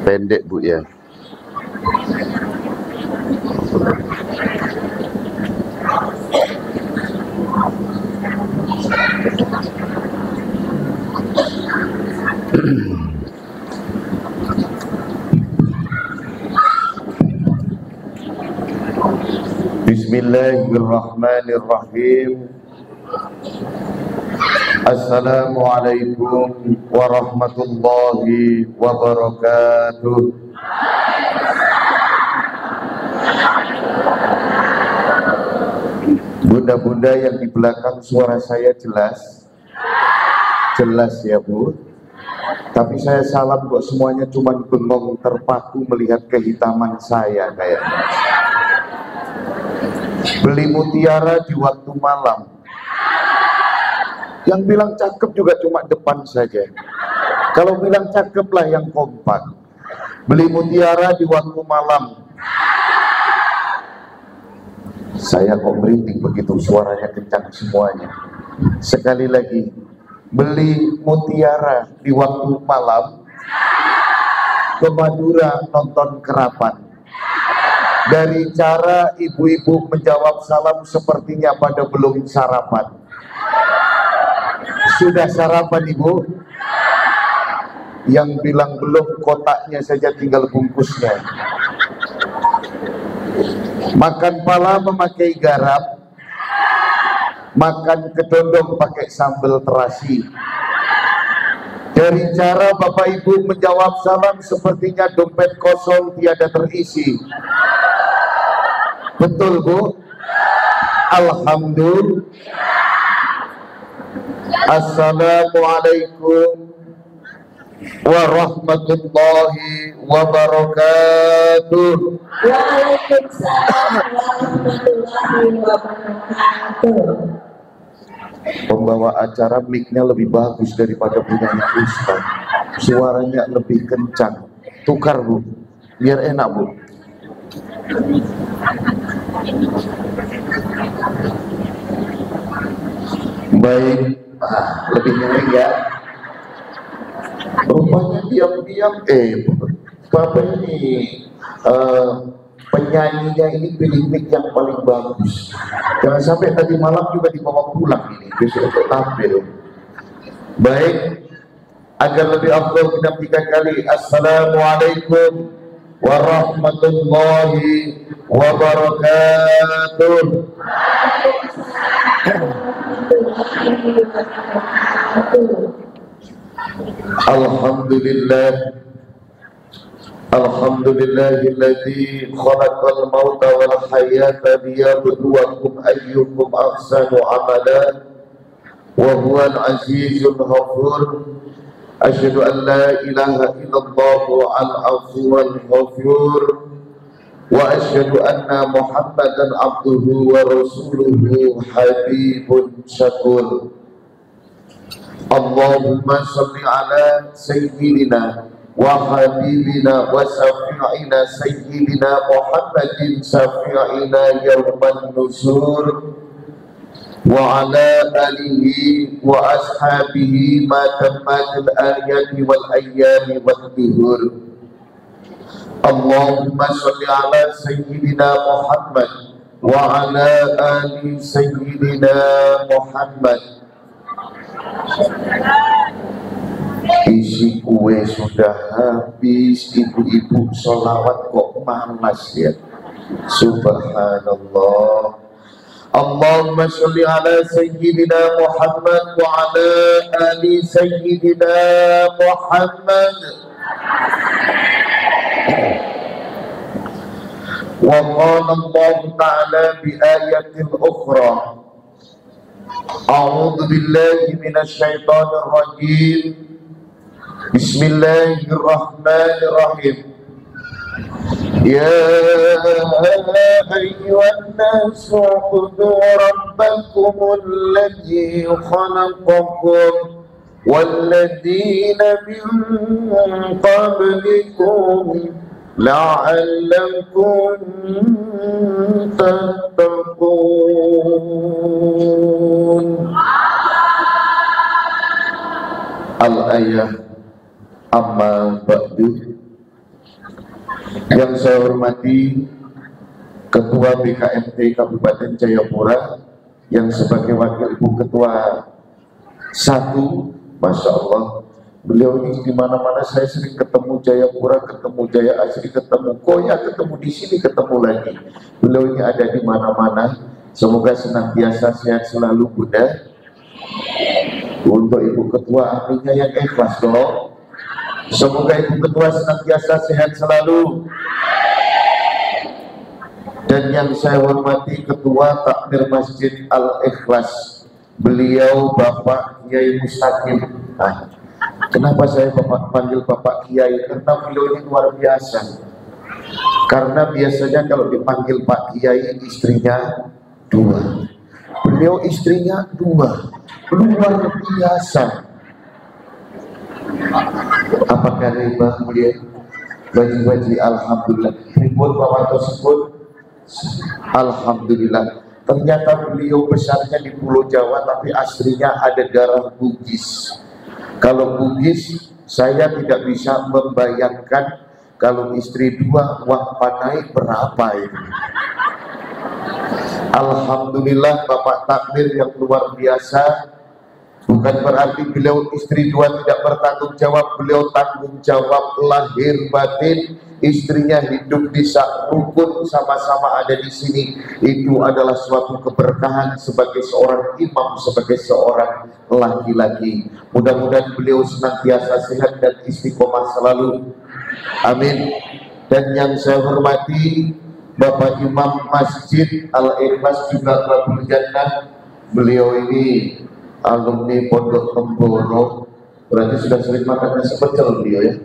Pendek Bu ya. Bismillahirrahmanirrahim. Assalamualaikum warahmatullahi wabarakatuh. Bunda-bunda yang di belakang, suara saya jelas? Jelas ya Bu? Tapi saya salam kok, semuanya cuma bengong terpaku melihat kehitaman saya kayaknya. Beli mutiara di waktu malam. Yang bilang cakep juga cuma depan saja. Kalau bilang cakep lah yang kompak. Beli mutiara di waktu malam. Saya kok merinding begitu, suaranya kencang semuanya. Sekali lagi, beli mutiara di waktu malam, ke Madura nonton kerapan. Dari cara ibu-ibu menjawab salam sepertinya pada belum sarapan. Sudah sarapan Ibu? Yang bilang belum, kotaknya saja tinggal bungkusnya. Makan pala memakai garam, makan kedondong pakai sambal terasi. Dari cara Bapak Ibu menjawab salam sepertinya dompet kosong tiada terisi. Betul Bu? Alhamdulillah. Assalamualaikum warahmatullahi wabarakatuh. Waalaikumsalam warahmatullahi wabarakatuh. Pembawa acara mic-nya lebih bagus daripada punyanya Ustaz. Suaranya lebih kencang. Tukar Bu, biar enak Bu. Baik, lebih nyanyi ya. Rupanya diam-diam Bapak ini penyanyinya ini pilih mic yang paling bagus. Jangan sampai tadi malam juga dibawa pulang ini, besok untuk tampil. Baik, agar lebih afdal kita 3 kali. Assalamualaikum warahmatullahi wabarakatuh. Alhamdulillah. Alhamdulillahilladzi khalaqal mauta wal hayata liyabluwakum ayyukum ahsanu amala wa huwal azizul ghafur. Asyhadu an la ilaha illallah al-afuwal ghafur wa asyhadu anna Muhammadan abduhu wa rasuluhu habibun syakur. Allahumma salli ala sayyidina wa habibina wa syafi'ina sayyidina Muhammadin syafi'ina yawman nusur wa ala alihi wa ashabihi ma tammatil ayati wal ayyami wal duhur. Allahumma salli ala sayyidina Muhammad wa ala ali sayyidina Muhammad. Isi kue sudah habis, ibu-ibu sholawat kok malas ya. Subhanallah. Allahumma sholli ala sayyidina Muhammad wa ala ali sayyidina Muhammad. Wa qala Allah ta'ala bi ayatin ukhra, a'udzu billahi minasy syaithanir rajim. Bismillahirrahmanirrahim. Ya ayyuhan nasu u'budu rabbakumul ladzi khalaqakum walladzina min qablikum la'allakum tattaqun. Al-ayah. Amma ba'du. Yang saya hormati Ketua BKMT Kabupaten Jayapura, yang sebagai wakil Ibu Ketua 1, Masya Allah, beliau ini di mana-mana saya sering ketemu Jayapura, ketemu Jaya Asri, ketemu Koya, ketemu di sini, ketemu lagi. Beliau ini ada di mana-mana. Semoga senantiasa sehat selalu Bunda. Untuk Ibu Ketua aminnya yang ikhlas dong. Semoga Ibu Ketua senantiasa sehat selalu. Dan yang saya hormati Ketua Takmir Masjid Al-Ikhlas, beliau Bapak Kiai Mustaqim. Nah, kenapa saya panggil Bapak Kiai? Karena beliau ini luar biasa. Karena biasanya kalau dipanggil Pak Kiai istrinya 2, beliau istrinya 2, luar biasa. Apakah riba beliau? Bagi-bagi alhamdulillah. Ribut Bapak tersebut, alhamdulillah. Ternyata beliau besarnya di Pulau Jawa, tapi aslinya ada darah Bugis. Kalau Bugis, saya tidak bisa membayangkan kalau istri 2 uang panai berapa ini. Alhamdulillah Bapak Takmir yang luar biasa. Bukan berarti beliau istri 2 tidak bertanggung jawab. Beliau tanggung jawab lahir batin. Istrinya hidup di rukun, sama-sama ada di sini. Itu adalah suatu keberkahan sebagai seorang imam, sebagai seorang laki-laki. Mudah-mudahan beliau senantiasa sehat dan istiqomah selalu. Amin. Dan yang saya hormati Bapak Imam Masjid Al-Ikhlas juga Rabbul Jannah. Beliau ini alumni Pondok Temboro, berarti sudah sering makan nasi pecel beliau ya.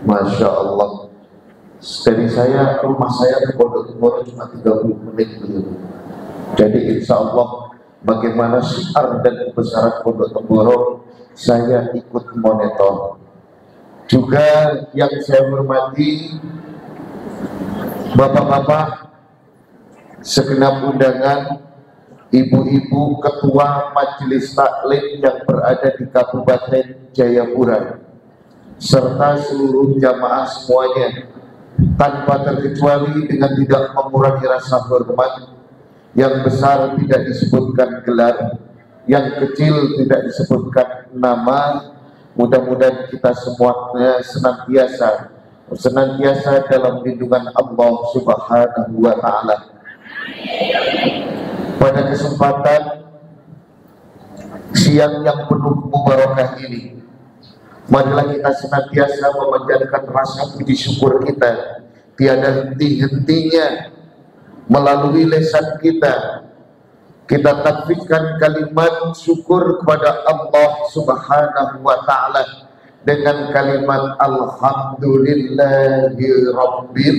Masya Allah. Dari saya, rumah saya ke Pondok Temboro cuma 30 menit beliau. Jadi insya Allah bagaimana syiar dan kebesaran Pondok Temboro, saya ikut monitor. Juga yang saya hormati Bapak-bapak segenap undangan, ibu-ibu ketua majelis taklim yang berada di Kabupaten Jayapura, serta seluruh jamaah semuanya, tanpa terkecuali dengan tidak mengurangi rasa hormat. Yang besar tidak disebutkan gelar, yang kecil tidak disebutkan nama. Mudah-mudahan kita semuanya senantiasa dalam lindungan Allah Subhanahu wa Ta'ala. Pada kesempatan siang yang penuh mubarakah ini, marilah kita senantiasa memanjatkan rasa puji syukur kita tiada henti-hentinya melalui lisan kita. Kita takbirkan kalimat syukur kepada Allah Subhanahu wa Ta'ala dengan kalimat alhamdulillahi rabbil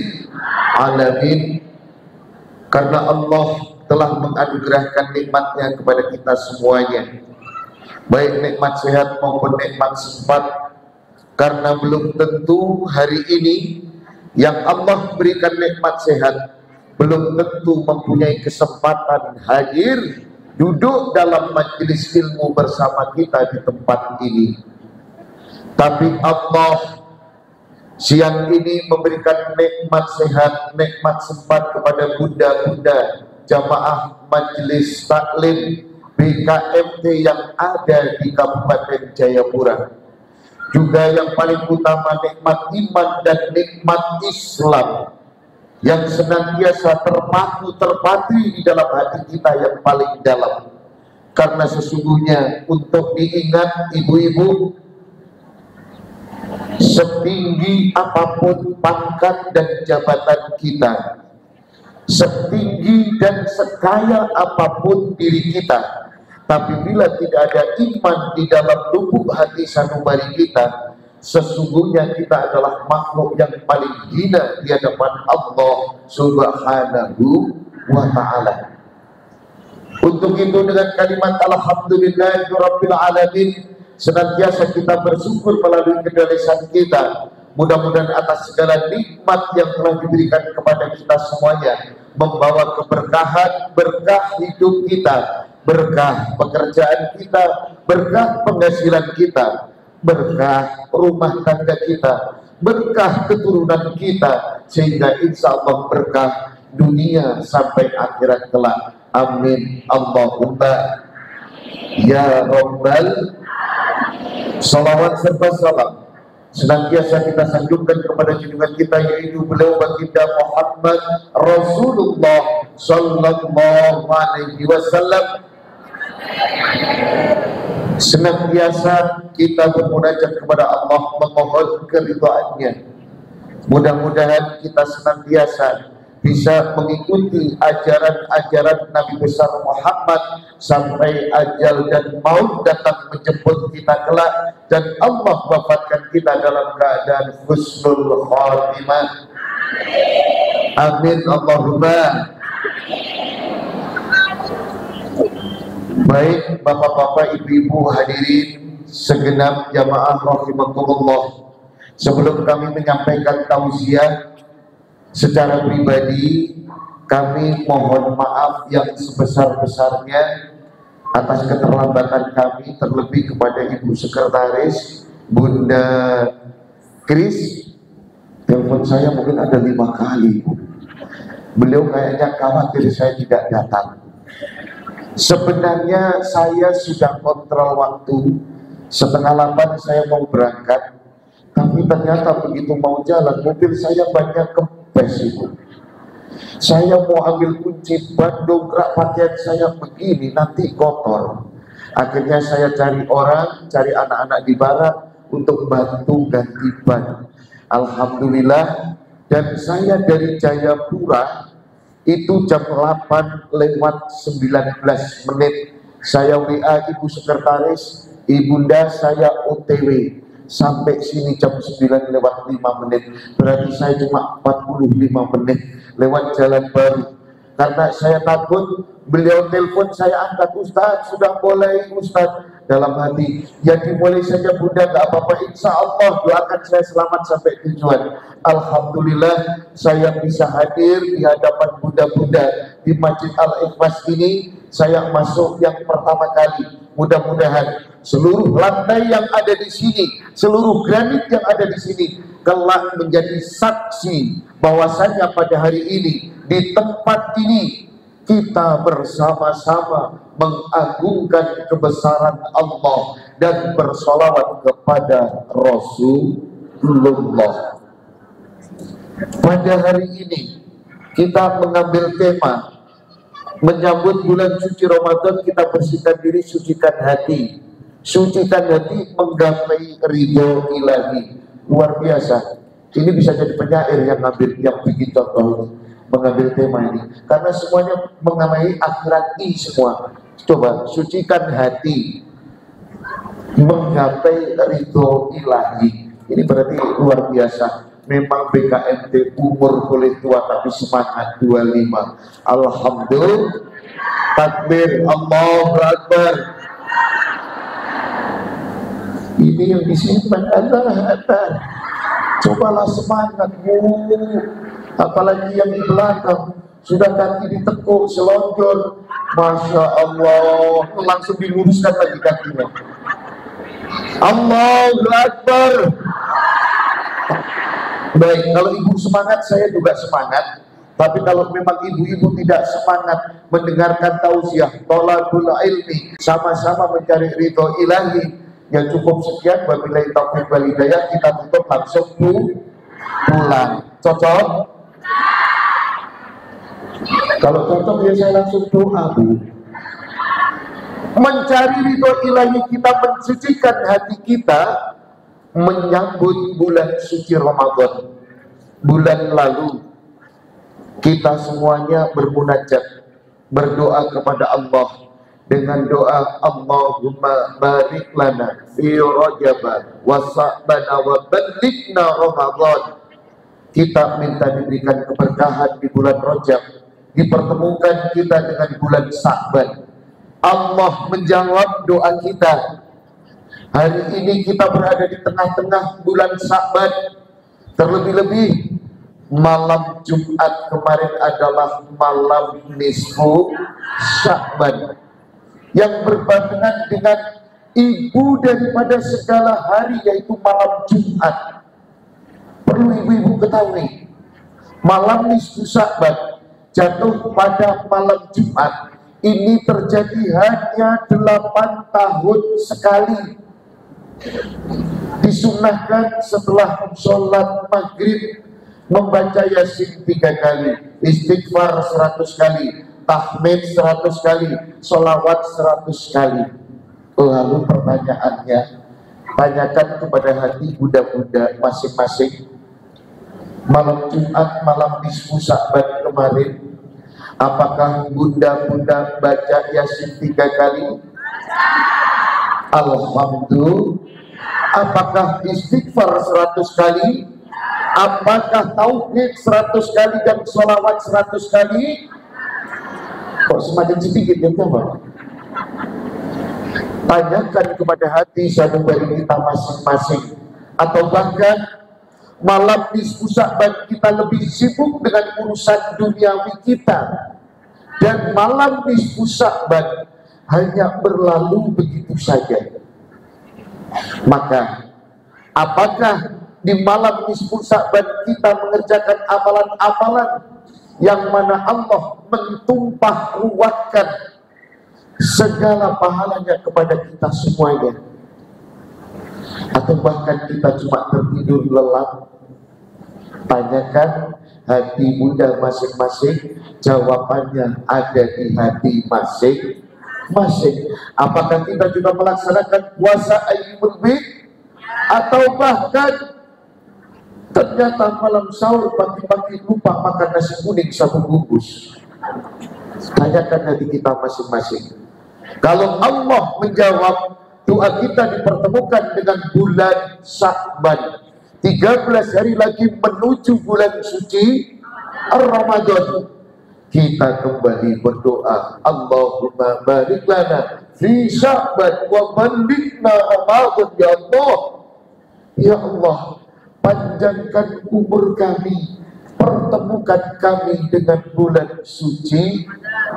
alamin, karena Allah telah menganugerahkan nikmatnya kepada kita semuanya, baik nikmat sehat maupun nikmat sempat. Karena belum tentu hari ini yang Allah berikan nikmat sehat belum tentu mempunyai kesempatan hadir duduk dalam majelis ilmu bersama kita di tempat ini. Tapi Allah siang ini memberikan nikmat sehat, nikmat sempat kepada bunda-bunda jamaah majelis taklim BKMT yang ada di Kabupaten Jayapura. Juga yang paling utama nikmat iman dan nikmat Islam. yang senantiasa terpaku terpatri di dalam hati kita yang paling dalam. Karena sesungguhnya untuk diingat ibu-ibu, setinggi apapun pangkat dan jabatan kita, setinggi dan sekaya apapun diri kita, tapi bila tidak ada iman di dalam lubuk hati sanubari kita, sesungguhnya kita adalah makhluk yang paling hina di hadapan Allah Subhanahu wa ta'ala. Untuk itu dengan kalimat alhamdulillahirabbil alamin senantiasa kita bersyukur melalui kedalisan kita. Mudah-mudahan atas segala nikmat yang telah diberikan kepada kita semuanya membawa keberkahan, berkah hidup kita, berkah pekerjaan kita, berkah penghasilan kita, berkah rumah tangga kita, berkah keturunan kita, sehingga insya Allah berkah dunia sampai akhirat kelak. Amin Allahumma ya Rabbal. Salawat serta salam senantiasa kita sanjungkan kepada junjungan kita, yaitu beliau baginda Muhammad Rasulullah sallallahu alaihi wasallam. Senantiasa kita bermunajat kepada Allah memohon keridhaannya. Mudah-mudahan kita senantiasa bisa mengikuti ajaran-ajaran Nabi besar Muhammad sampai ajal dan maut datang menjemput kita kelak, dan Allah wafatkan kita dalam keadaan husnul khatimah. Amin Allahumma. Baik bapak-bapak, ibu-ibu, hadirin segenap jamaah rahimakumullah, sebelum kami menyampaikan tausiah secara pribadi, kami mohon maaf yang sebesar-besarnya atas keterlambatan kami, terlebih kepada Ibu Sekretaris Bunda Kris. Telepon saya mungkin ada 5 kali. Beliau kayaknya khawatir saya tidak datang. Sebenarnya saya sudah kontrol waktu, 7:30 saya mau berangkat, tapi ternyata begitu mau jalan mobil saya banyak kempes itu. Saya mau ambil kunci ban, dongkrak pakaian saya begini, nanti kotor. Akhirnya saya cari orang, cari anak-anak di barat untuk bantu ganti ban. Alhamdulillah, dan saya dari Jayapura itu jam 8:19 saya WA Ibu Sekretaris, Ibunda saya OTW sampai sini jam 9:05, berarti saya cuma 45 menit lewat jalan baru. Karena saya takut, beliau telepon saya angkat, Ustaz sudah boleh Ustaz. Dalam hati, ya dimulai saja Bunda, gak apa-apa, insya Allah doakan saya selamat sampai tujuan. Alhamdulillah saya bisa hadir di hadapan Bunda-Bunda di Masjid Al-Ikhlas ini. Saya masuk yang pertama kali. Mudah-mudahan seluruh lantai yang ada di sini, seluruh granit yang ada di sini kelak menjadi saksi bahwasanya pada hari ini di tempat ini kita bersama-sama mengagungkan kebesaran Allah dan bersolawat kepada Rasulullah. Pada hari ini kita mengambil tema menyambut bulan suci Ramadan, kita bersihkan diri, sucikan hati. Sucikan hati menggapai ridho ilahi. Luar biasa. Ini bisa jadi penyair yang bikin contoh ini, mengambil tema ini, karena semuanya mengenai akhirat ini semua. Coba sucikan hati menggapai ridho ilahi. Ini berarti luar biasa. Memang BKMT umur boleh tua tapi semangat 25. Alhamdulillah, takbir, Allahu Akbar. Ini yang disimpan Allah. Cobalah semangat Bu. Apalagi yang di belakang sudah kaki ditekuk, selonjor, Masya Allah, langsung diluruskan lagi kakinya. Allahu Akbar. Baik, kalau ibu semangat, saya juga semangat. Tapi kalau memang ibu-ibu tidak semangat mendengarkan tausiah, thalabul ilmi, sama-sama mencari ridho ilahi, ya cukup sekian. Wabillahi taufiq wal hidayah, kita tutup langsung pulang. Cocok? Kalau cocok ya saya langsung doa, Bu. Mencari ridho ilahi kita, mensucikan hati kita, menyambut bulan suci Ramadan. Bulan lalu kita semuanya bermunajat, berdoa kepada Allah dengan doa Allahumma barik lana fi Rajab wa Sa'ban wa ballighna Ramadan. Kita minta diberikan keberkahan di bulan Rajab, dipertemukan kita dengan bulan Sa'ban. Allah menjawab doa kita. Hari ini kita berada di tengah-tengah bulan Sa'ban. Terlebih-lebih malam Jumat kemarin adalah malam nisfu Sya'ban yang berbarengan dengan ibu daripada segala hari, yaitu malam Jumat. Perlu ibu-ibu ketahui, malam nisfu Sya'ban jatuh pada malam Jumat ini terjadi hanya 8 tahun sekali. Disunahkan setelah sholat maghrib membaca Yasin 3 kali, istighfar 100 kali, tahmid 100 kali, sholawat 100 kali. Lalu pertanyaannya, tanyakan kepada hati bunda-bunda masing-masing, malam Jumat, malam nisfu Sya'ban kemarin, apakah bunda-bunda baca Yasin 3 kali? Alhamdulillah. Apakah istighfar 100 kali? Apakah tauhid 100 kali dan sholawat 100 kali? Kok semakin sedikit ya Pak? Tanyakan kepada hati sanubari kita masing-masing. Atau bahkan malam nisfu Sya'ban kita lebih sibuk dengan urusan duniawi kita, dan malam nisfu Sya'ban hanya berlalu begitu saja. Maka apakah di malam nisfu Sya'ban kita mengerjakan amalan-amalan yang mana Allah mentumpah ruatkan segala pahalanya kepada kita semuanya? Atau bahkan kita cuma tertidur lelap? Tanyakan hati bunda masing-masing, jawabannya ada di hati masing-masing. Apakah kita juga melaksanakan puasa Ayyamul Bid? Atau bahkan ternyata malam sahur pagi-pagi lupa makan nasi kuning 1 bungkus? Tanyakan hati kita masing-masing. Kalau Allah menjawab doa kita dipertemukan dengan bulan Sya'ban, 13 hari lagi menuju bulan suci Ramadan, kita kembali berdoa Allahumma barik lana fi Sya'ban wa ballighna Ramadan. Ya Allah, ya Allah, panjangkan umur kami, pertemukan kami dengan bulan suci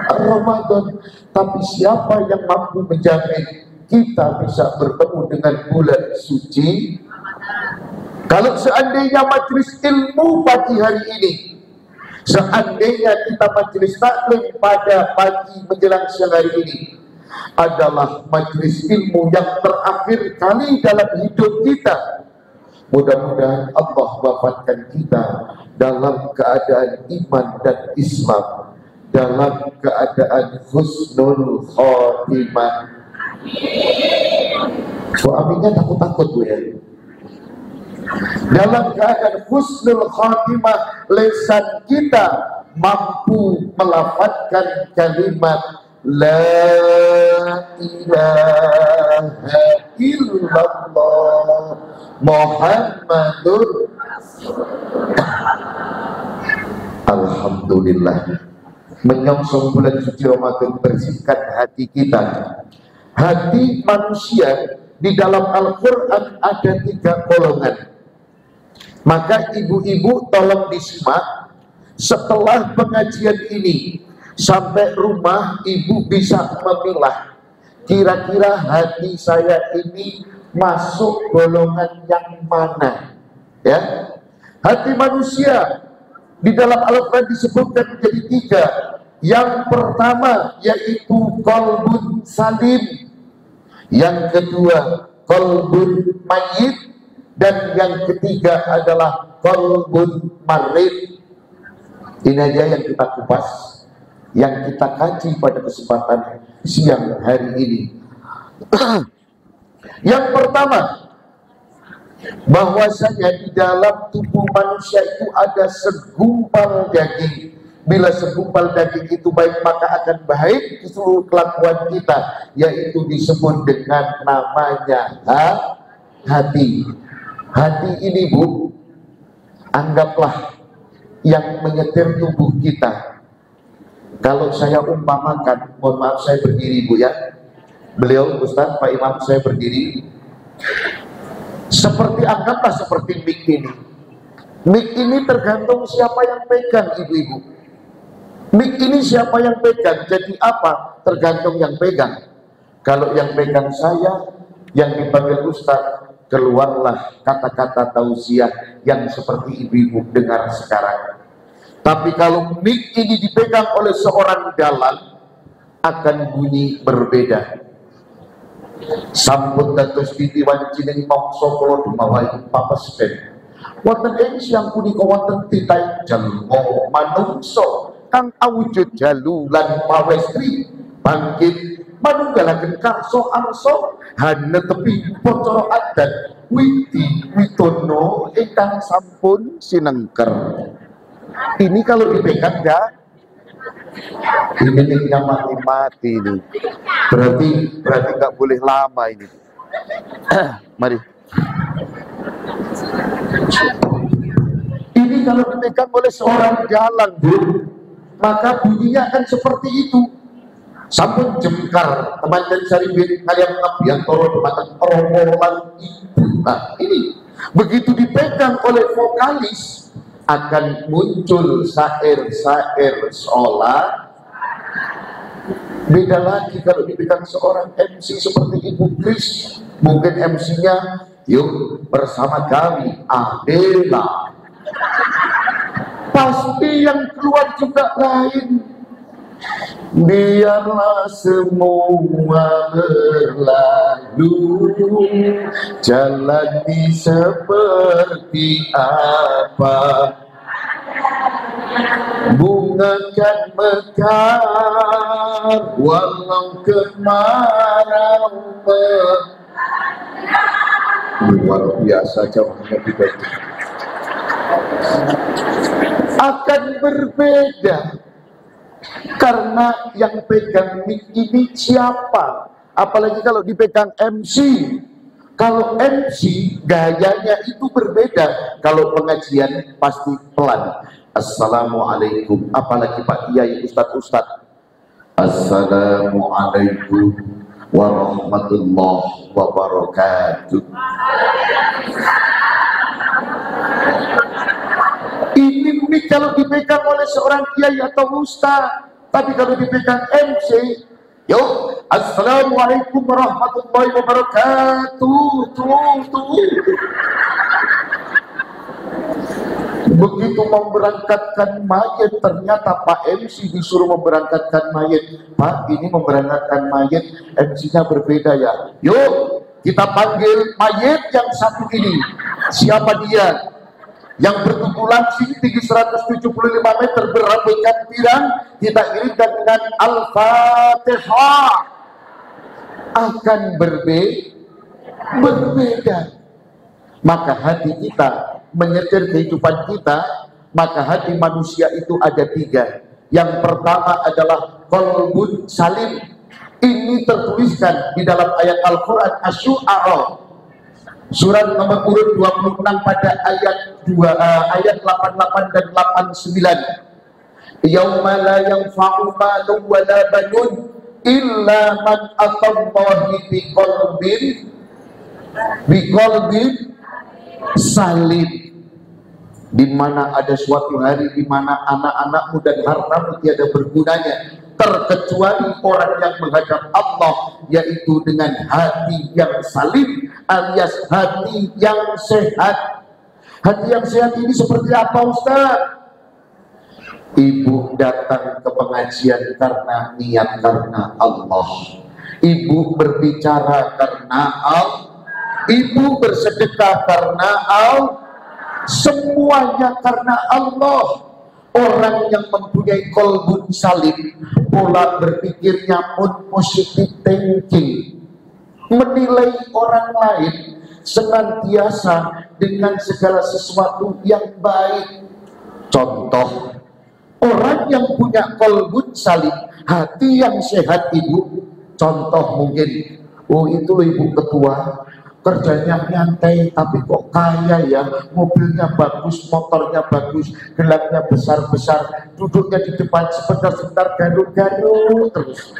Ramadan. Tapi siapa yang mampu menjamin kita bisa bertemu dengan bulan suci? Kalau seandainya majelis ilmu pagi hari ini, seandainya kita majelis taklim pada pagi menjelang siang hari ini adalah majelis ilmu yang terakhir kali dalam hidup kita, mudah-mudahan Allah wafatkan kita dalam keadaan iman dan Islam, dalam keadaan husnul khotimah. Aminnya takut-takut Bu ya. Dalam keadaan husnul khotimah, lisan kita mampu melafadzkan kalimat la ilaha illallah Muhammadur. Alhamdulillah, menyongsong bulan suci Ramadan, bersihkan hati kita. Hati manusia di dalam Al-Quran ada 3 golongan. Maka ibu-ibu tolong disimak setelah pengajian ini, sampai rumah ibu bisa memilah kira-kira hati saya ini masuk golongan yang mana ya. Hati manusia di dalam Al-Quran disebutkan menjadi 3. Yang pertama yaitu qalbun salim, yang kedua qalbun mayyit, dan yang ketiga adalah qalbun marid. Ini aja yang kita kupas. yang kita kaji pada kesempatan siang hari ini. Yang pertama, bahwasanya di dalam tubuh manusia itu ada segumpal daging. Bila segumpal daging itu baik, maka akan baik di seluruh kelakuan kita, yaitu disebut dengan namanya hati. Hati ini, Bu, anggaplah yang menyetir tubuh kita. Kalau saya umpamakan, mohon maaf saya berdiri, Bu, ya. Beliau Ustaz, Pak Imam, saya berdiri. Seperti anggaplah seperti mic ini. Mic ini tergantung siapa yang pegang, ibu-ibu. Mic ini siapa yang pegang, jadi apa? Tergantung yang pegang. Kalau yang pegang saya, yang dipanggil Ustaz, keluarlah kata-kata tausiah yang seperti ibu-ibu dengar sekarang. Tapi kalau mic ini dipegang oleh seorang dalang, akan bunyi berbeda. Sampun dados titi wancining mongso kula dumawahi papesken. Wonten ing siang punika wonten titah jalma manungsa kang awujud jalu lan pawestri bangkit manunggalaken karso angso hanetepi upacara adat widi witono ingkang sampun sinengker. Ini kalau dipegang ya, ini yang mati-mati ini. Berarti nggak boleh lama ini. Mari. Ini kalau dipegang oleh seorang dalang, Bu, maka bunyinya akan seperti itu. Sampun jemkar teman dan saribin kalian ngabian toro dumateng rombongan ibu. Nah ini begitu dipegang oleh vokalis akan muncul syair-syair sholat. Beda lagi kalau dipegang seorang MC seperti Ibu Kris, mungkin MC-nya yuk bersama kami Adela, pasti yang keluar juga lain. Biarlah semua berlalu, jalani seperti apa, bunga kan mekar walau kemarau. Luar biasa jawabnya dibaca. Akan berbeda karena yang pegang mic ini siapa, apalagi kalau dipegang MC. Kalau MC gayanya itu berbeda, kalau pengajian pasti pelan. Assalamualaikum, apalagi Pak Kiai, Ustadz. Assalamualaikum warahmatullahi wabarakatuh. Ini mic kalau dipegang oleh seorang kiai atau ustaz, tapi kalau dipegang MC, yuk, assalamualaikum warahmatullahi wabarakatuh. Begitu memberangkatkan mayat, ternyata Pak MC disuruh memberangkatkan mayat. Pak, ini memberangkatkan mayat, MC-nya berbeda ya. Yuk, kita panggil mayat yang satu ini. Siapa dia? Yang bertubuh langsing tinggi 175 meter, berambutkan pirang, kita iringkan dengan Al-Fatihah. Akan berbeda. Maka hati kita menyetir kehidupan kita. Maka hati manusia itu ada 3. Yang pertama adalah qalbun salim. Ini tertuliskan di dalam ayat Al-Quran Asy-Syu'ara surat nomor urut 26 pada ayat 88 dan 89. Yauma la yanfa'u malun wa la banun illa man atallahi biqalbin salim. Di mana ada suatu hari di mana anak-anakmu dan hartamu tiada bergunanya terkecuali orang yang menghadap Allah, yaitu dengan hati yang salim alias hati yang sehat. Hati yang sehat ini seperti apa, Ustaz? Ibu datang ke pengajian karena niat karena Allah. Ibu berbicara karena Allah. Ibu bersedekah karena Allah. Semuanya karena Allah. Orang yang mempunyai qalbun salim, pola berpikirnya pun positive thinking, menilai orang lain senantiasa dengan segala sesuatu yang baik. Contoh, orang yang punya qalbun salim, hati yang sehat ibu, contoh mungkin, oh itu loh ibu ketua, kerjanya nyantai tapi kok kaya ya, mobilnya bagus, motornya bagus, gelarnya besar-besar, duduknya di depan sebentar-sebentar garuk-garuk terus.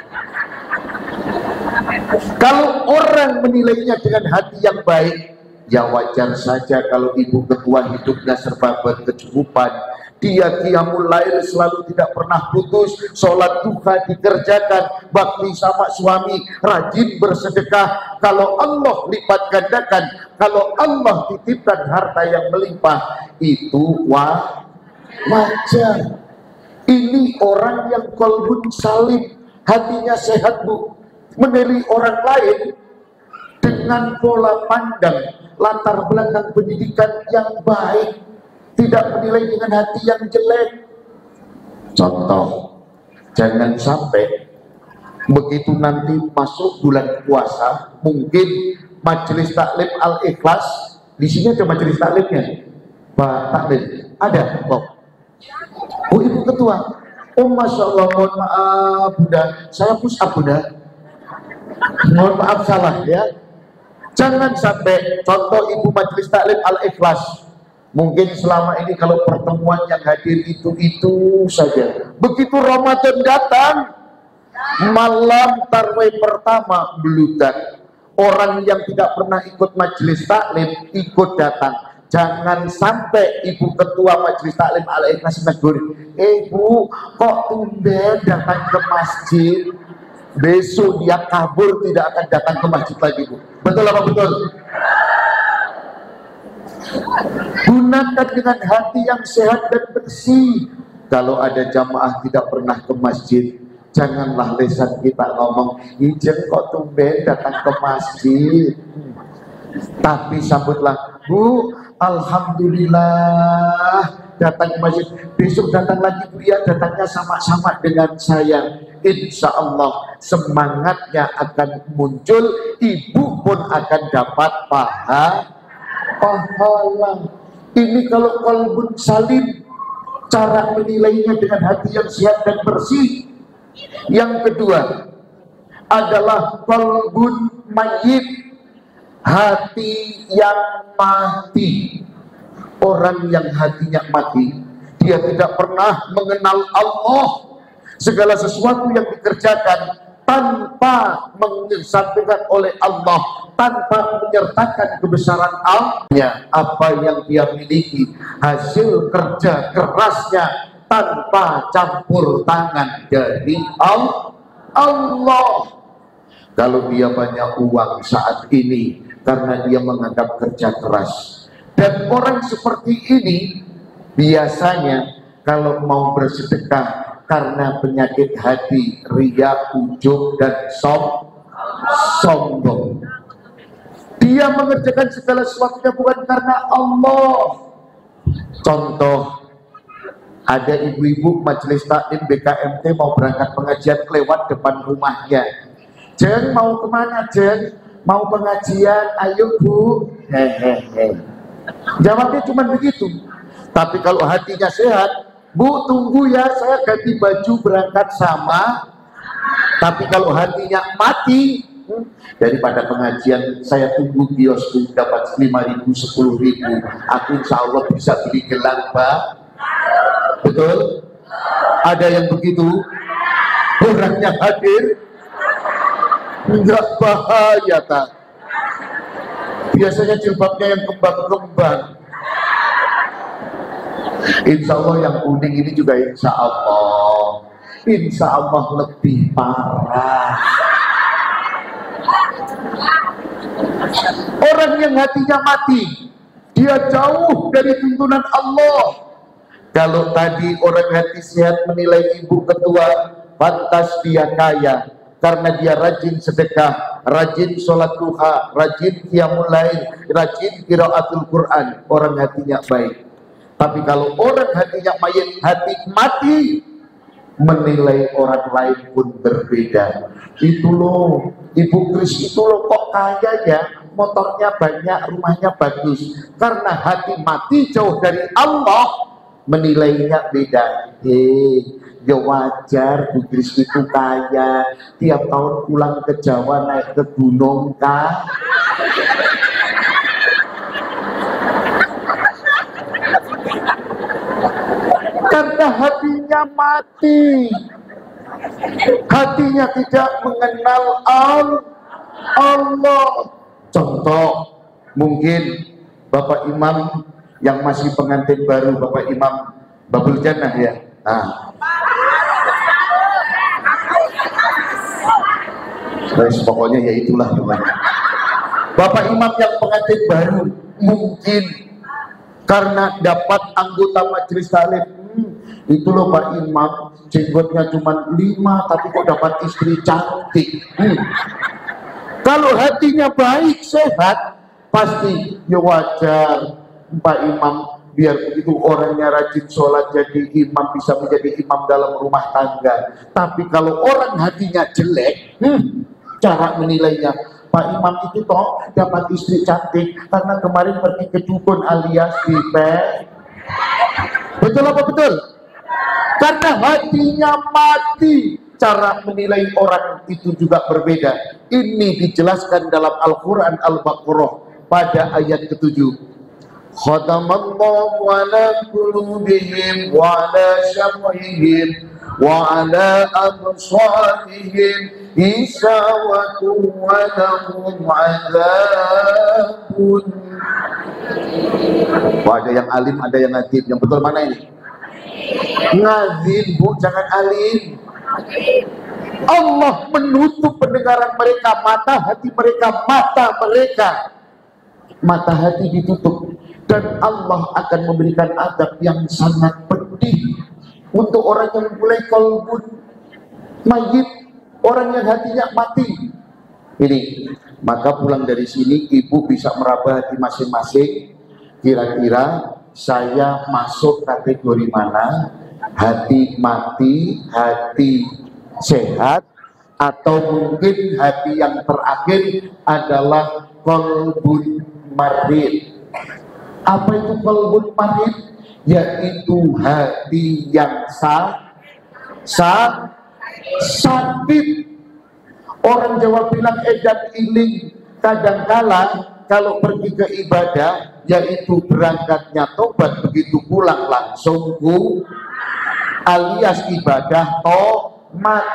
Kalau orang menilainya dengan hati yang baik, ya wajar saja kalau ibu ketua hidupnya serba berkecukupan. Dia qiyamul lail selalu tidak pernah putus, sholat duha dikerjakan, bakti sama suami, rajin bersedekah. Kalau Allah lipat gandakan, kalau Allah titipkan harta yang melimpah, itu wajar. Ini orang yang qalbun salim, hatinya sehat bu, menilai orang lain dengan pola pandang latar belakang pendidikan yang baik, tidak menilai dengan hati yang jelek. Contoh, jangan sampai begitu nanti masuk bulan puasa, mungkin majelis taklim Al-Ikhlas, di sini ada majelis taklimnya, Pak Taklim, ada kok. Oh ibu ketua, oh masya Allah, mohon maaf bunda, saya push up bunda, mohon maaf salah ya. Jangan sampai, contoh ibu majelis taklim Al-Ikhlas, mungkin selama ini kalau pertemuan yang hadir itu saja. Begitu Ramadan datang, malam tarawih pertama beludak, orang yang tidak pernah ikut majelis taklim ikut datang. Jangan sampai ibu ketua majelis taklim Al-Ikhlas menegur, bu kok tumben datang ke masjid, besok dia kabur, tidak akan datang ke masjid lagi bu. Betul apa betul? Gunakan dengan hati yang sehat dan bersih. Kalau ada jamaah tidak pernah ke masjid, janganlah lisan kita ngomong, ijen kok tumben datang ke masjid. Tapi sambutlah, bu, alhamdulillah datang ke masjid, besok datang lagi bu ya, datangnya sama-sama dengan saya. Insya Allah semangatnya akan muncul, ibu pun akan dapat pahala. Ini kalau qalbun salim, cara menilainya dengan hati yang sehat dan bersih. Yang kedua adalah qalbun mayyit, hati yang mati. Orang yang hatinya mati, dia tidak pernah mengenal Allah. Segala sesuatu yang dikerjakan tanpa mengesampingkan oleh Allah, tanpa menyertakan kebesaran Allah, apa yang dia miliki, hasil kerja kerasnya tanpa campur tangan dari Allah. Kalau dia banyak uang saat ini karena dia menganggap kerja keras. Dan orang seperti ini biasanya kalau mau bersedekah karena penyakit hati, riya, ujub, dan sombong. Dia mengerjakan segala sesuatunya bukan karena Allah. Contoh, ada ibu-ibu majelis taklim BKMT mau berangkat pengajian lewat depan rumahnya. Jen mau kemana Jen? Mau pengajian, ayo bu. Hehehe. Jawabnya cuma begitu. Tapi kalau hatinya sehat, bu tunggu ya, saya ganti baju berangkat sama. Tapi kalau hatinya mati, daripada pengajian saya tunggu kiosku dapat 5.000, 10.000, aku insya Allah bisa beli gelang Pak. Betul? Ada yang begitu? Orangnya hadir, enggak bahaya tak? Biasanya jilbabnya yang kembang-kembang. Insya Allah yang kuning ini juga insya Allah lebih parah. Orang yang hatinya mati, dia jauh dari tuntunan Allah. Kalau tadi orang hati sehat menilai ibu ketua, pantas dia kaya karena dia rajin sedekah, rajin sholat duha, rajin qiyamul lail, rajin qiraatul Quran. Orang hatinya baik. Tapi kalau orang hatinya mayit, hati mati, menilai orang lain pun berbeda. Itu loh, Ibu Kris itu loh kok kaya ya, motornya banyak, rumahnya bagus. Karena hati mati jauh dari Allah, menilainya beda. Ya wajar Bu Kris itu kaya, tiap tahun pulang ke Jawa naik ke gunung kah? Karena hatinya mati, hatinya tidak mengenal Allah. Contoh, mungkin Bapak Imam yang masih pengantin baru, Bapak Imam Babul Jannah ya. Nah, pokoknya ya itulah namanya. Bapak Imam yang pengantin baru, mungkin karena dapat anggota majelis taklim, itu loh Pak Imam, jenggotnya cuma 5 tapi kok dapat istri cantik. Kalau hatinya baik, sehat, pasti ya wajar Pak Imam, biar begitu orangnya rajin sholat jadi imam, bisa menjadi imam dalam rumah tangga. Tapi kalau orang hatinya jelek, cara menilainya, Pak Imam itu toh dapat istri cantik karena kemarin pergi ke dukun alias dipek. Betul apa betul? Karena hatinya mati, cara menilai orang itu juga berbeda. Ini dijelaskan dalam Al-Quran Al-Baqarah pada ayat ke-7. Khatamallahu ala qulubihim wa ala sam'ihim wa ala absarihim hisawatun wa lahum adzabun. Ada yang alim, ada yang ngazim. Yang betul mana ini? Ngazim Bu, jangan alim. Allah menutup pendengaran mereka, mata hati mereka, mata hati ditutup, dan Allah akan memberikan azab yang sangat pedih untuk orang yang mulai qalbun mayit, orang yang hatinya mati. Ini, maka pulang dari sini ibu bisa meraba hati masing-masing. Kira-kira saya masuk kategori mana? Hati mati, hati sehat, atau mungkin hati yang terakhir adalah qalbun marid. Apa itu qalbun marid? Yaitu hati yang sakit. Orang Jawa bilang edan iling, kadangkala kalau pergi ke ibadah, yaitu berangkatnya tobat, begitu pulang langsung alias ibadah tomat.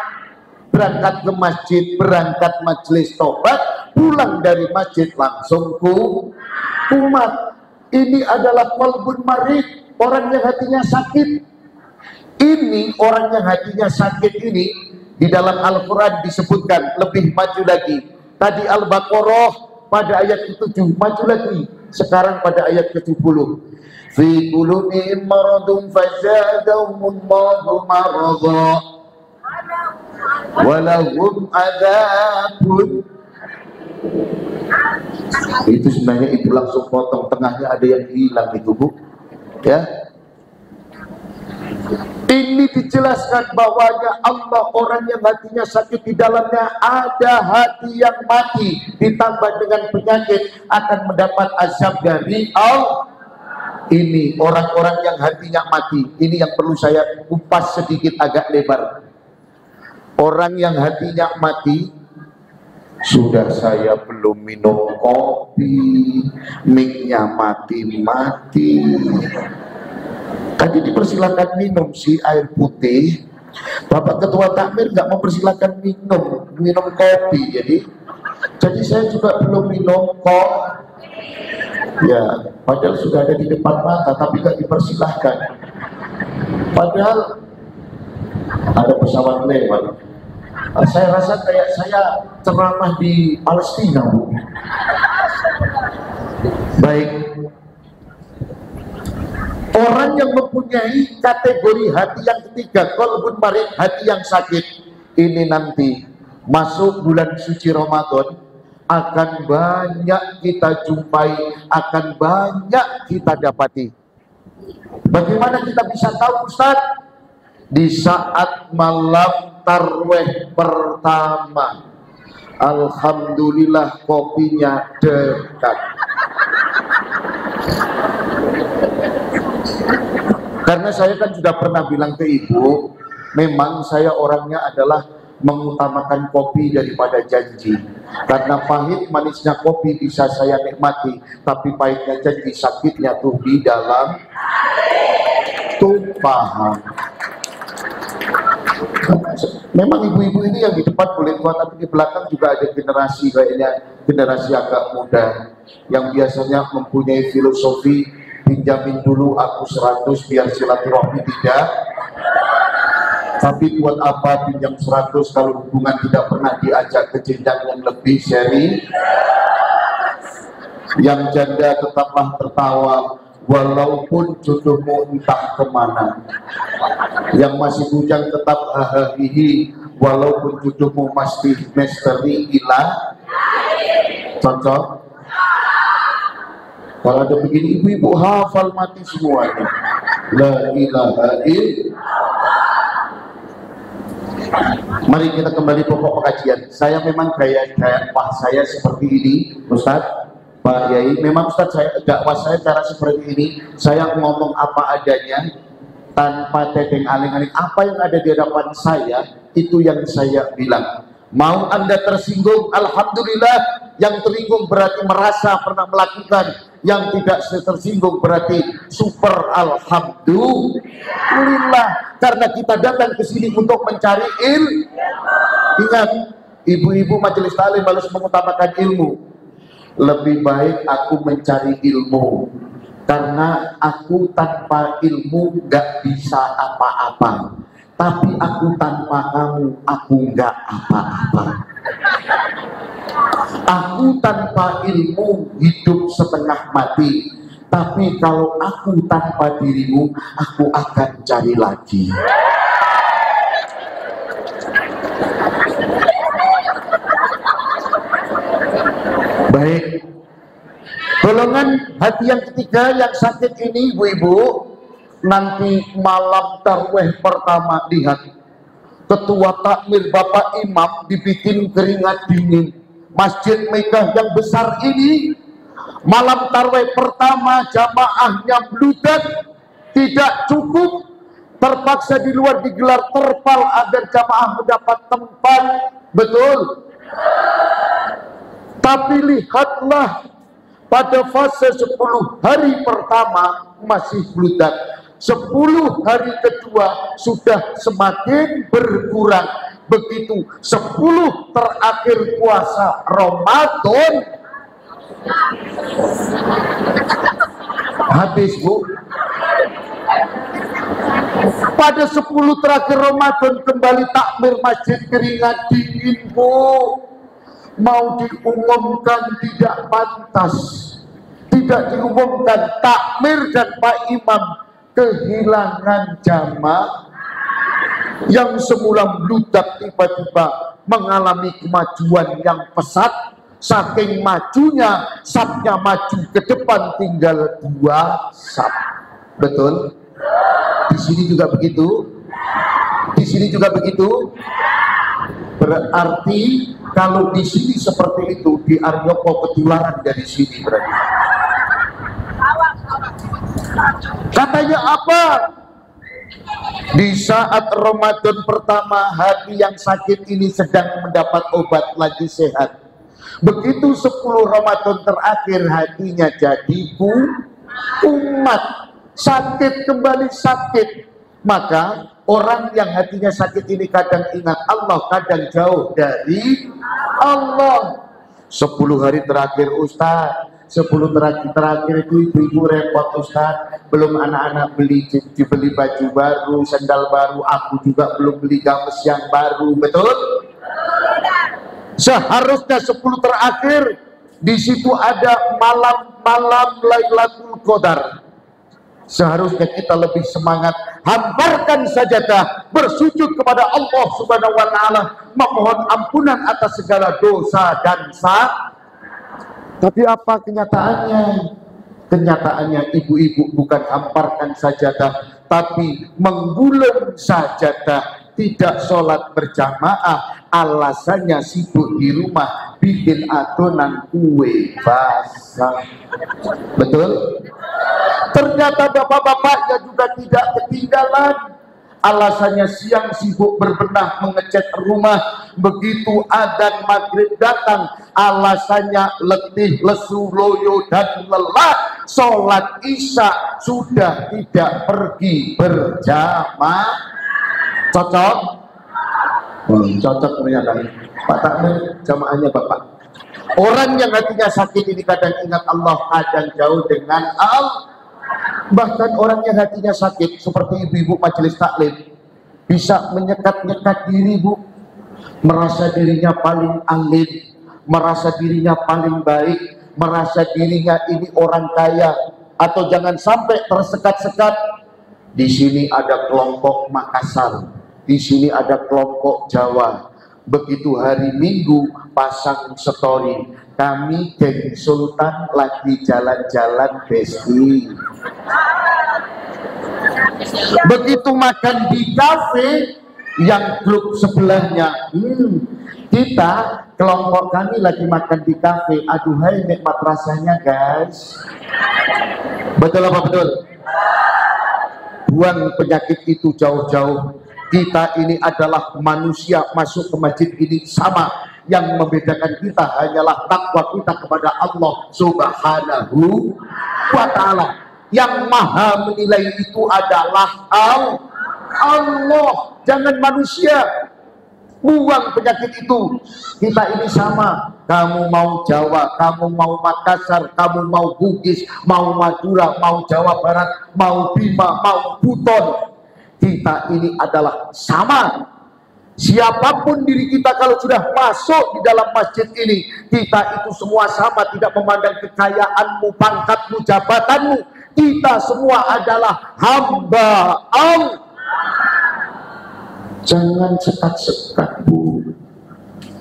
Berangkat ke masjid, berangkat majelis tobat, pulang dari masjid langsung kumat. Ini adalah qalbun marid, orang yang hatinya sakit. Ini orang yang hatinya sakit ini di dalam Al-Quran disebutkan lebih maju lagi. Tadi Al-Baqarah pada ayat ke-7, maju lagi sekarang pada ayat ke-70. Fi qulubihim maradun fazadahumullahu marada walahum adzabun. Itu sebenarnya ibu langsung potong, tengahnya ada yang hilang itu Bu ya. Ini dijelaskan bahwanya Allah, orang yang hatinya sakit di dalamnya ada hati yang mati ditambah dengan penyakit akan mendapat azab dari Allah. Ini orang-orang yang hatinya mati. Ini yang perlu saya kupas sedikit agak lebar. Orang yang hatinya mati, sudah saya belum minum kopi, mic-nya mati-mati. Tadi dipersilakan minum si air putih, Bapak Ketua Takmir nggak mempersilakan minum kopi, jadi saya juga belum minum ya, padahal sudah ada di depan mata tapi nggak dipersilahkan. Padahal ada pesawat lewat. Saya rasa kayak saya ceramah di Palestina Bu. Baik, orang yang mempunyai kategori hati yang ketiga, qalbun marid, hati yang sakit, ini nanti masuk bulan suci Ramadan akan banyak kita jumpai, akan banyak kita dapati. Bagaimana kita bisa tahu Ustaz? Di saat malam tarweh pertama, alhamdulillah kopinya dekat. Karena saya kan sudah pernah bilang ke ibu, memang saya orangnya adalah mengutamakan kopi daripada janji. Karena pahit manisnya kopi bisa saya nikmati, tapi pahitnya janji, sakitnya tuh di dalam tumpahan. Memang ibu-ibu ini yang di depan boleh tua, tapi di belakang juga ada generasi kayaknya, generasi agak muda yang biasanya mempunyai filosofi pinjamin dulu aku 100 biar silaturahmi tidak. Tapi buat apa pinjam 100 kalau hubungan tidak pernah diajak ke jenjang yang lebih seri? Yang janda tetaplah tertawa walaupun jodohmu entah kemana. Yang masih bujang tetap hahaha walaupun jodohmu masih misteri ilah. Cocok? Kalau ada begini ibu-ibu hafal mati semuanya. La ilaha illallah. Mari kita kembali pokok kajian. Saya memang gaya dakwah saya seperti ini, Ustadz, Pak Yai. Memang Ustadz, dakwah saya cara seperti ini. Saya ngomong apa adanya, tanpa teteng aling-aling. Apa yang ada di hadapan saya, itu yang saya bilang. Mau Anda tersinggung, alhamdulillah. Yang tersinggung berarti merasa pernah melakukan. Yang tidak tersinggung berarti super alhamdulillah. Karena kita datang ke sini untuk mencari ilmu. Ingat, ibu-ibu majelis taklim harus mengutamakan ilmu. Lebih baik aku mencari ilmu, karena aku tanpa ilmu gak bisa apa-apa. Tapi aku tanpa kamu, aku gak apa-apa. Aku tanpa ilmu hidup setengah mati. Tapi kalau aku tanpa dirimu, aku akan cari lagi. Baik. Golongan hati yang ketiga yang sakit ini, ibu-ibu, nanti malam tarweh pertama, lihat ketua takmir Bapak Imam dibikin keringat dingin. Masjid Mekah yang besar ini malam tarweh pertama jamaahnya bludak, tidak cukup, terpaksa di luar digelar terpal agar jamaah mendapat tempat. Betul? Tapi lihatlah pada fase 10 hari pertama masih bludak, 10 hari kedua sudah semakin berkurang. Begitu 10 terakhir puasa Ramadan habis, Bu. Pada 10 terakhir Ramadan kembali takmir masjid keringat dingin, Bu. Mau diumumkan tidak pantas, tidak diumumkan, takmir dan Pak Imam kehilangan jamaah. Yang semula bludak tiba-tiba mengalami kemajuan yang pesat. Saking majunya, sapnya maju ke depan tinggal 2 sap. Betul? Di sini juga begitu. Di sini juga begitu. Berarti kalau di sini seperti itu, di Aryoko ketularan dari sini berarti. Katanya apa? Di saat Ramadan pertama, hati yang sakit ini sedang mendapat obat lagi sehat. Begitu 10 Ramadan terakhir hatinya jadi kumat, sakit kembali sakit. Maka orang yang hatinya sakit ini kadang ingat Allah, kadang jauh dari Allah. 10 hari terakhir Ustaz, 10 terakhir itu ibu-ibu repot Ustaz. Belum anak-anak dibeli baju baru, sandal baru, aku juga belum beli gamis yang baru. Betul? Seharusnya 10 terakhir di situ ada malam-malam Lailatul Qadar. Seharusnya kita lebih semangat, hamparkan sajadah, bersujud kepada Allah Subhanahu wa taala, memohon ampunan atas segala dosa dan salah. Tapi apa kenyataannya? Kenyataannya ibu-ibu bukan hamparkan sajadah, tapi menggulung sajadah, tidak sholat berjamaah, alasannya sibuk di rumah bikin adonan kue basah. Betul? Ternyata bapak-bapaknya juga tidak ketinggalan. Alasannya siang sibuk berbenah mengecat rumah, begitu adzan maghrib datang alasannya letih, lesu, loyo dan lelah, sholat isya sudah tidak pergi berjamaah. Cocok? Cocok ternyata. Pak Takmir jamaahnya bapak. Orang yang hatinya sakit ini kadang ingat Allah, kadang jauh dengan Allah. Bahkan orang yang hatinya sakit seperti ibu-ibu majelis taklim bisa menyekat-nyekat diri, Bu, merasa dirinya paling alim, merasa dirinya paling baik, merasa dirinya ini orang kaya, atau jangan sampai tersekat-sekat. Di sini ada kelompok Makassar, di sini ada kelompok Jawa. Begitu hari Minggu pasang story, kami geng Sultan lagi jalan-jalan besti. Begitu makan di kafe yang grup sebelahnya, kita kelompok kami lagi makan di kafe, aduhai nikmat rasanya guys. Betul apa betul? Buang penyakit itu jauh-jauh. Kita ini adalah manusia, masuk ke masjid ini sama. Yang membedakan kita hanyalah takwa kita kepada Allah Subhanahu wa ta'ala. Yang maha menilai itu adalah Allah, jangan manusia. Buang penyakit itu. Kita ini sama. Kamu mau Jawa, kamu mau Makassar, kamu mau Bugis, mau Madura, mau Jawa Barat, mau Bima, mau Buton, kita ini adalah sama. Siapapun diri kita kalau sudah masuk di dalam masjid ini, kita itu semua sama, tidak memandang kekayaanmu, pangkatmu, jabatanmu. Kita semua adalah hamba Allah. Jangan sekat-sekat, Bu.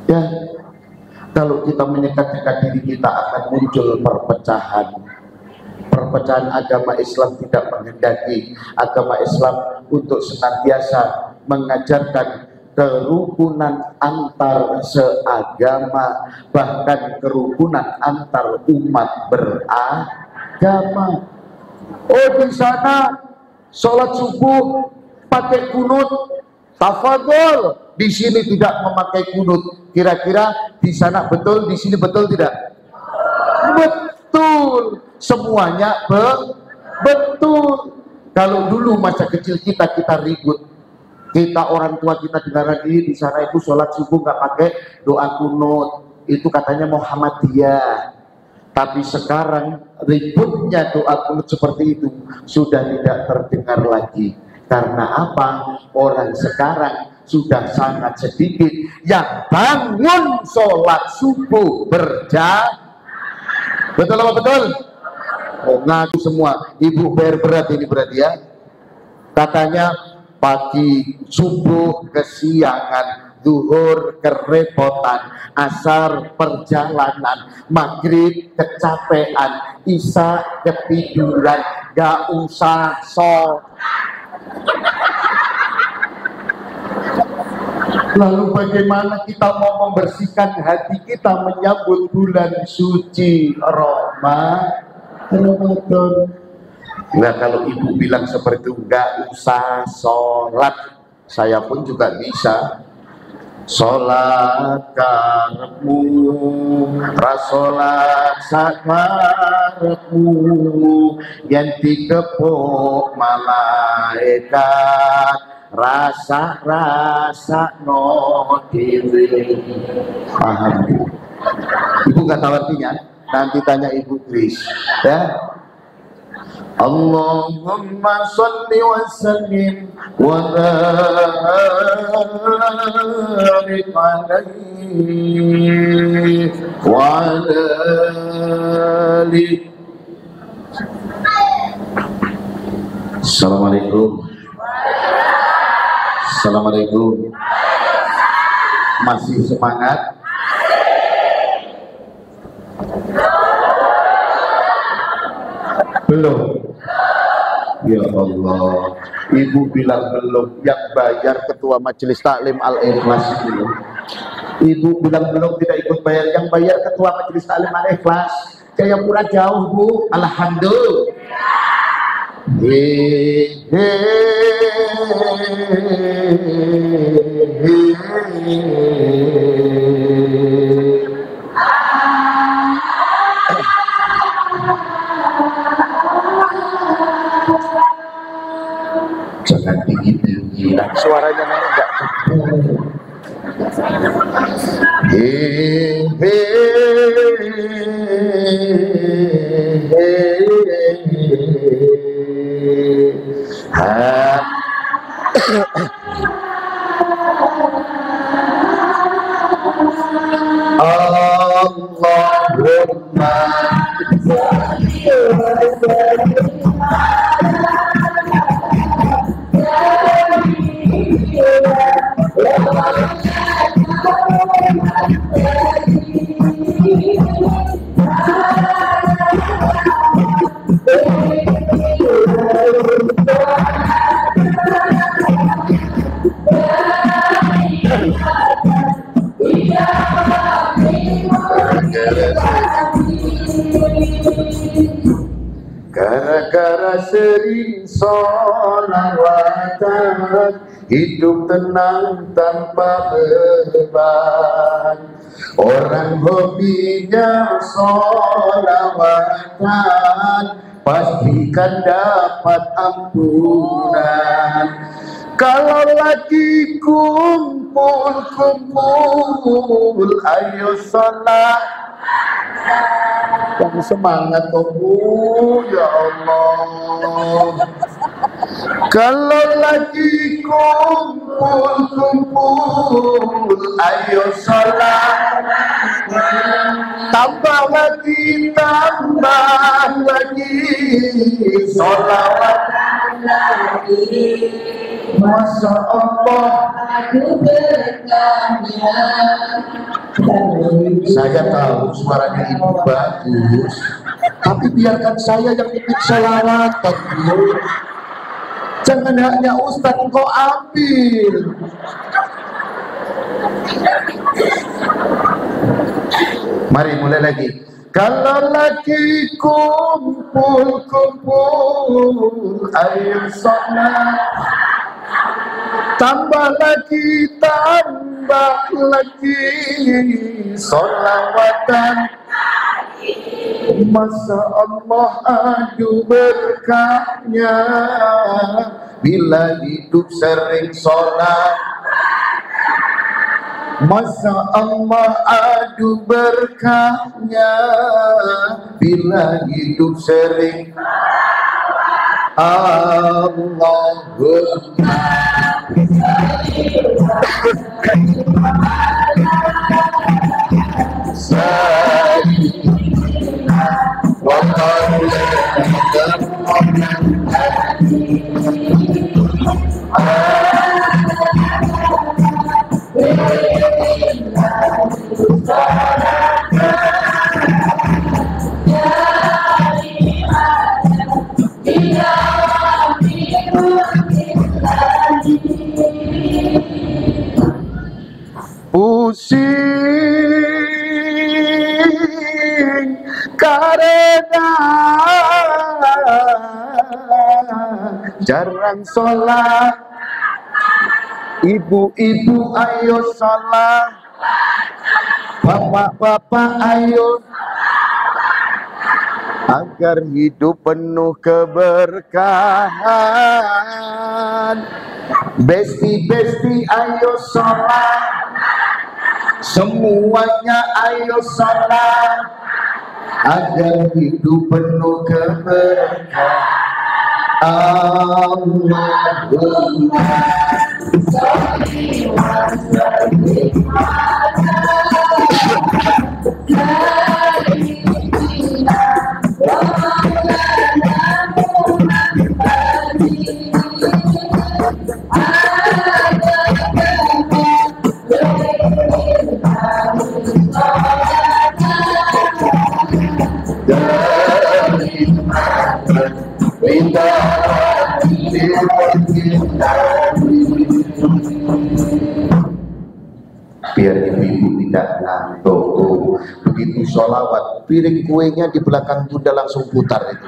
Ya, kalau kita menyekat-sekat diri kita akan muncul perpecahan. Perpecahan agama Islam tidak menghendaki. Agama Islam untuk senantiasa mengajarkan kerukunan antar seagama, bahkan kerukunan antar umat beragama. Oh, di sana sholat subuh pakai kunut, tafadhol. Di sini tidak memakai kunut. Kira-kira di sana betul, di sini betul tidak? Betul. Semuanya betul. Kalau dulu masa kecil kita ribut, kita orang tua kita dengar di sana itu sholat subuh nggak pakai doa kunut, itu katanya Muhammadiyah. Tapi sekarang ributnya doa kunut seperti itu sudah tidak terdengar lagi. Karena apa? Orang sekarang sudah sangat sedikit yang bangun sholat subuh berjamaah. Betul apa betul? Oh, ngaku semua. Ibu berat ini berarti ya. Katanya pagi subuh kesiangan, zuhur kerepotan, asar perjalanan, maghrib kecapean, isya ketiduran, gak usah sholat. Lalu bagaimana kita mau membersihkan hati kita menyambut bulan suci Ramadan? Nah, kalau ibu bilang seperti itu, nggak usah sholat, saya pun juga bisa. Sholat karepmu, rasolat sakarepmu, yang dikepuk malaikat, rasa no diri. Paham? Ibu nggak tahu artinya? Nanti tanya Ibu Kris ya. Allahumma sholli wa sallim wa barik alaihi wa ala alihi. Assalamualaikum. Assalamualaikum. Masih semangat? Belum. Ya Allah, ibu bilang belum. Yang bayar ketua majelis taklim Al-Ikhlas itu. Ibu bilang belum, tidak ikut bayar. Yang bayar ketua majelis taklim Al-Ikhlas. Jayapura jauh bu. Alhamdulillah. Jangan tinggi-tinggi, suaranya mana enggak Allahumma gara-gara sering sholawatan, hidup tenang tanpa beban. Orang hobinya sholawatan, pastikan dapat ampunan. Kalau lagi kumpul-kumpul, ayo sholat. Yang semangat bu, ya Allah. Kalau lagi kumpul-kumpul, ayo sholat. Tambah lagi sholawat lagi. Masya Allah. Saya tahu suaranya ibu bagus, tapi biarkan saya yang ikut sholawatan. Jangan hanya Ustadz engkau ambil. Mari mulai lagi. Kalau lagi kumpul-kumpul, ayo sholat. Tambah lagi sholawatan. Masya Allah, adu berkahnya bila hidup sering sholat. Masya Allah, adu berkahnya bila hidup sering. Allahumma pusing karena jarang sholat. Ibu-ibu ayo sholat, bapak-bapak ayo, agar hidup penuh keberkahan. Besti-besti ayo sholat, semuanya ayo sholat, agar hidup penuh keberkahan. Allahumma sholli wa sallim ala sayyidina wa maulana Muhammadin. biar ibu-ibu tidak ngantuk. Begitu sholawat, piring kuenya di belakang bunda langsung putar itu.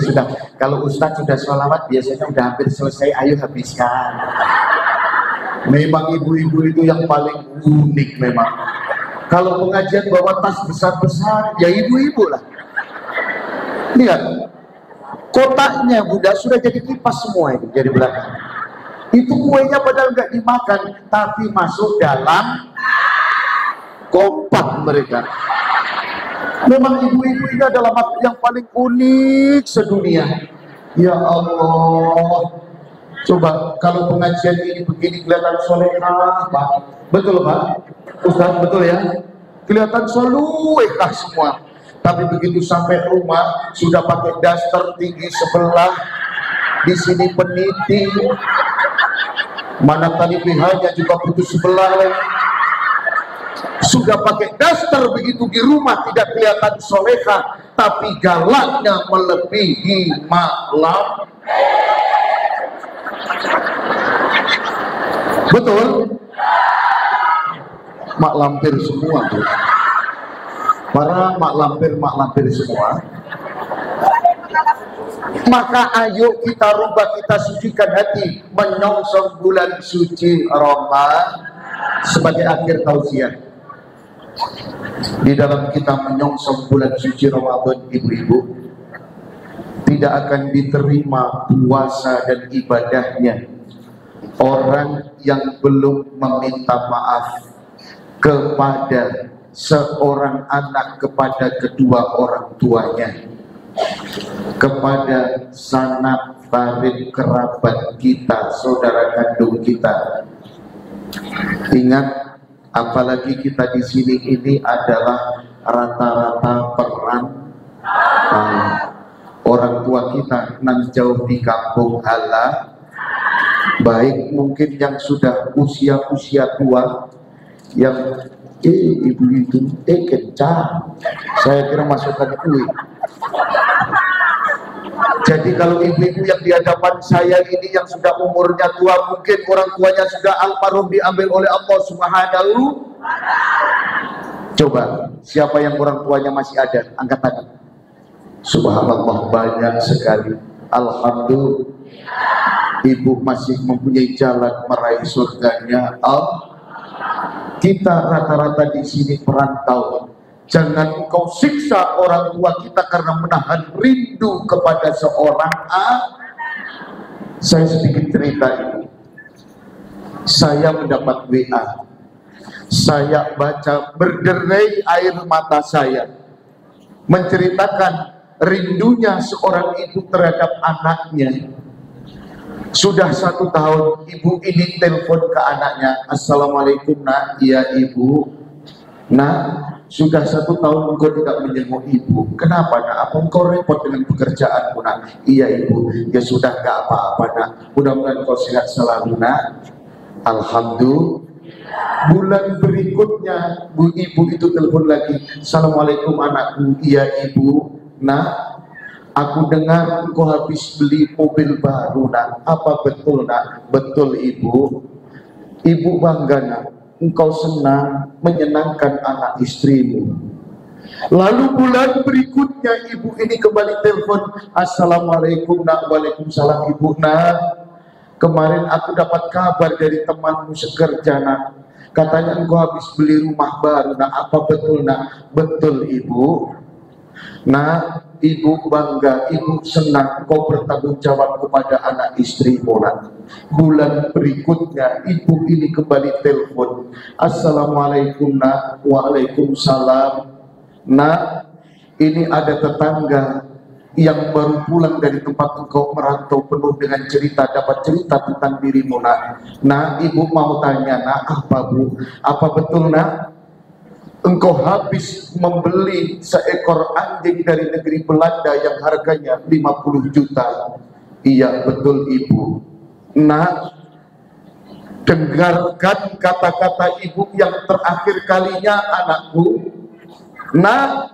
Sudah, kalau Ustadz sudah sholawat biasanya udah hampir selesai, ayo habiskan. Memang ibu-ibu itu yang paling unik memang. Kalau pengajian bawa tas besar-besar, ya ibu-ibu lah. Lihat, kotaknya bunda sudah jadi kipas semua itu jadi belakang. Itu kuenya padahal nggak dimakan, tapi masuk dalam kompak mereka. Memang ibu-ibu ini adalah makhluk yang paling unik sedunia. Ya Allah, coba kalau pengajian ini begini kelihatan solehah, Pak. Betul Pak? Ustaz, betul ya? Kelihatan solehah semua. Tapi begitu sampai rumah sudah pakai daster tinggi sebelah, di sini peniti, mana tali BH-nya juga putus sebelah. Sudah pakai daster begitu di rumah tidak kelihatan solehah, tapi galaknya melebihi malam. Betul? Mak lampir semua tuh. Para mak lampir semua. Maka ayo kita rubah, kita sucikan hati menyongsong bulan suci Ramadan sebagai akhir tausiah. Di dalam kita menyongsong bulan suci Ramadan, ibu-ibu, tidak akan diterima puasa dan ibadahnya orang yang belum meminta maaf kepada seorang anak, kepada kedua orang tuanya, kepada sanak karib kerabat kita, saudara kandung kita. Ingat, apalagi kita di sini ini adalah rata-rata orang tua kita nan jauh di kampung halaman, baik mungkin yang sudah usia tua, yang ibu itu kencang, saya kira masukkan kue. Jadi kalau ibu-ibu yang di hadapan saya ini yang sudah umurnya tua, mungkin orang tuanya sudah almarhum diambil oleh Allah Subhanahu. Coba siapa yang orang tuanya masih ada, angkat tangan. Subhanallah, banyak sekali. Alhamdulillah, ibu masih mempunyai jalan meraih surganya Allah. Kita rata-rata di sini perantau. Jangan engkau siksa orang tua kita karena menahan rindu kepada seorang Saya sedikit cerita ini. Saya mendapat WA. Saya baca, berderai air mata saya, menceritakan rindunya seorang ibu terhadap anaknya. Sudah 1 tahun ibu ini telepon ke anaknya, Assalamualaikum nak. Iya ibu. Nah, sudah 1 tahun engkau tidak menjenguk ibu. Kenapa nak? Apa engkau repot dengan pekerjaanmu nak? Iya ibu. Ya sudah, gak apa-apa nak. Mudah-mudahan kau sehat selalu nak. Alhamdulillah. Bulan berikutnya ibu itu telepon lagi, Assalamualaikum anakku. Iya ibu. Nah, aku dengar engkau habis beli mobil baru nak. Apa betul nak? Betul ibu. Ibu bangga nak, engkau senang menyenangkan anak istrimu. Lalu bulan berikutnya ibu ini kembali telepon, Assalamualaikum nak. Waalaikumsalam ibu. Nak, kemarin aku dapat kabar dari temanmu sekerja nak, katanya engkau habis beli rumah baru nak. Apa betul nak? Betul ibu. Nah, ibu bangga, ibu senang kau bertanggung jawab kepada anak istrimu nak. Bulan berikutnya ibu ini kembali telepon, Assalamualaikum nak. Waalaikumsalam. Nak, ini ada tetangga yang baru pulang dari tempat engkau merantau penuh dengan cerita, dapat cerita tentang dirimu nak. Nah, ibu mau tanya nak. Apa bu? Apa betul nak? Engkau habis membeli seekor anjing dari negeri Belanda yang harganya 50 juta. Iya betul ibu. Nah, dengarkan kata-kata ibu yang terakhir kalinya anakku. Nah,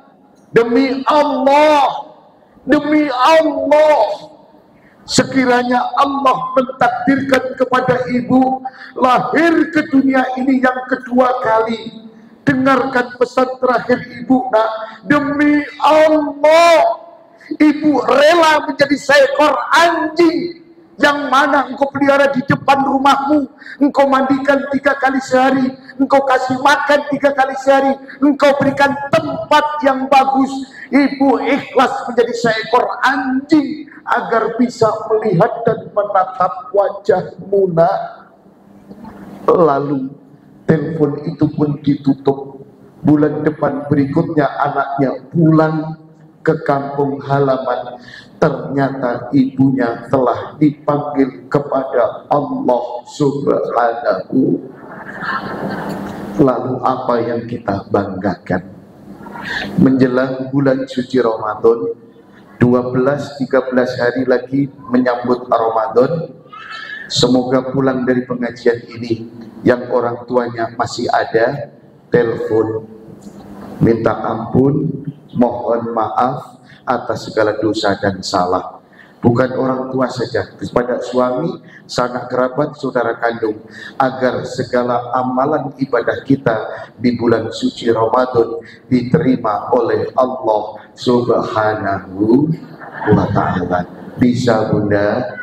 demi Allah, Sekiranya Allah mentakdirkan kepada ibu lahir ke dunia ini yang kedua kali, dengarkan pesan terakhir ibu, nak. Demi Allah, ibu rela menjadi seekor anjing yang mana engkau pelihara di depan rumahmu, engkau mandikan 3 kali sehari, engkau kasih makan 3 kali sehari, engkau berikan tempat yang bagus. Ibu ikhlas menjadi seekor anjing agar bisa melihat dan menatap wajahmu, nak. Lalu telepon itu pun ditutup. Bulan depan berikutnya anaknya pulang ke kampung halaman, ternyata ibunya telah dipanggil kepada Allah Subhanahu. Lalu apa yang kita banggakan? Menjelang bulan suci Ramadan, 12-13 hari lagi menyambut Ramadan. Semoga pulang dari pengajian ini yang orang tuanya masih ada, telepon minta ampun, mohon maaf atas segala dosa dan salah. Bukan orang tua saja, kepada suami, sanak kerabat, saudara kandung, agar segala amalan ibadah kita di bulan suci Ramadan diterima oleh Allah Subhanahu wa ta'ala. Bisa Bunda?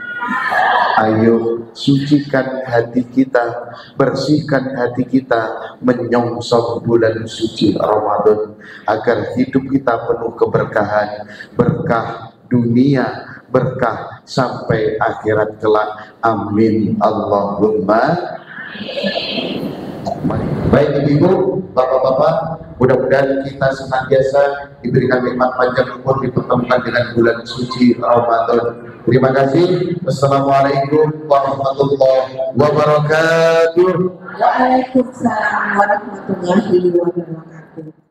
Ayo sucikan hati kita, bersihkan hati kita menyongsong bulan suci Ramadan, agar hidup kita penuh keberkahan, berkah dunia, berkah sampai akhirat kelak. Amin Allahumma. Baik ibu, bapak-bapak, mudah-mudahan kita senantiasa diberikan nikmat panjang umur, dipertemukan dengan bulan suci Ramadan. Terima kasih. Wassalamualaikum warahmatullahi wabarakatuh. Waalaikumsalam warahmatullahi wabarakatuh.